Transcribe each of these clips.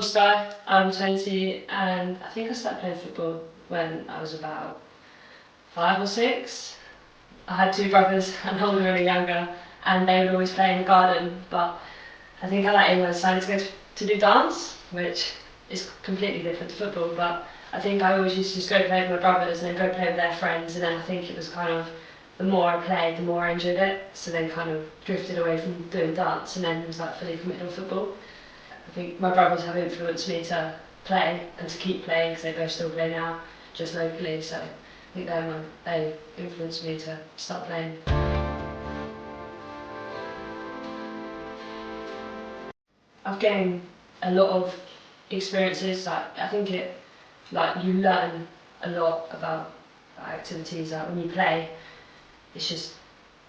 Skye, I'm 20 and I think I started playing football when I was about 5 or 6. I had two brothers, an older and a younger, and they would always play in the garden, but I think at that age I decided to go to do dance, which is completely different to football, but I think I always used to just go play with my brothers and then go play with their friends, and then I think it was kind of, the more I played, the more I enjoyed it, so then kind of drifted away from doing dance and then was like fully committed on football. I think my brothers have influenced me to play and to keep playing because they both still play now, just locally. So I think they influenced me to start playing. I've gained a lot of experiences. I think you learn a lot about activities. When you play, it's just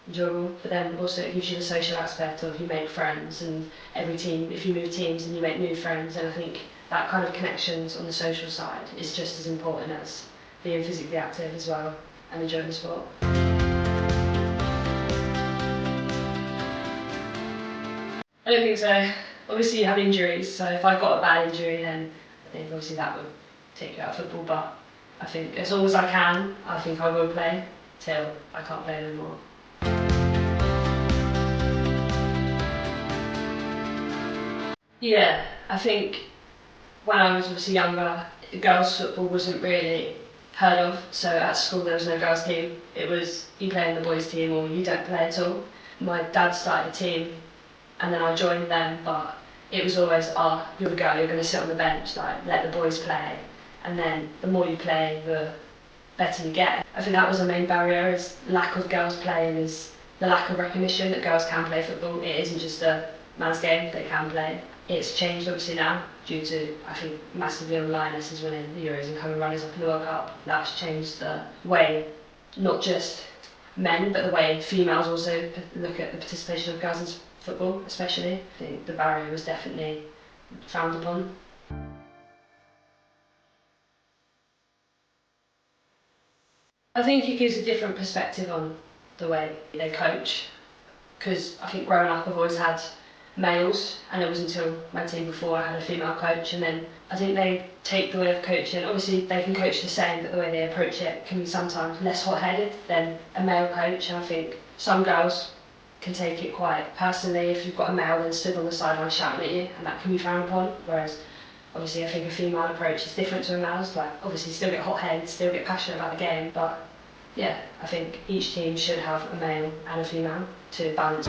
enjoyable, but then also it gives you the social aspect of you make friends, and every team, if you move teams and you make new friends, and I think that kind of connections on the social side is just as important as being physically active as well and enjoying the sport. I don't think so. Obviously you have injuries, so if I got a bad injury then I think obviously that would take you out of football, but I think as long as I can, I think I will play till I can't play anymore. Yeah, I think when I was obviously younger, girls' football wasn't really heard of. So at school there was no girls' team. It was you play in the boys' team or you don't play at all. My dad started a team, and then I joined them, but it was always, you're a girl, you're going to sit on the bench, like let the boys play. And then the more you play, the better you get. I think that was the main barrier, is lack of girls playing, is the lack of recognition that girls can play football. It isn't just a man's game, they can play. It's changed obviously now due to, I think, massively on Lionesses winning the Euros and coming runners up in the World Cup. That's changed the way, not just men, but the way females also look at the participation of girls in football, especially. I think the barrier was definitely frowned upon. I think it gives a different perspective on the way they coach, because I think growing up I've always had males, and it was until my team before I had a female coach, and then I think they take the way of coaching. Obviously they can coach the same, but the way they approach it can be sometimes less hot-headed than a male coach, and I think some girls can take it quite personally if you've got a male then stood on the sideline shouting at you, and that can be frowned upon, whereas obviously I think a female approach is different to a male's. Like obviously still get hot-headed, still get passionate about the game, but yeah, I think each team should have a male and a female to balance.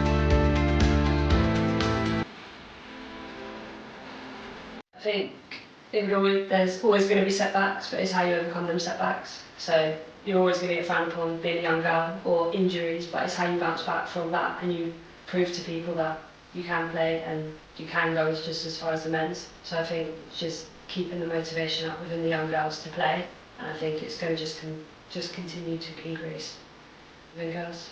I think there's always going to be setbacks, but it's how you overcome them setbacks. So you're always going to get frowned upon being a young girl or injuries, but it's how you bounce back from that and you prove to people that you can play and you can go just as far as the men's. So I think it's just keeping the motivation up within the young girls to play, and I think it's going to just continue to increase within girls.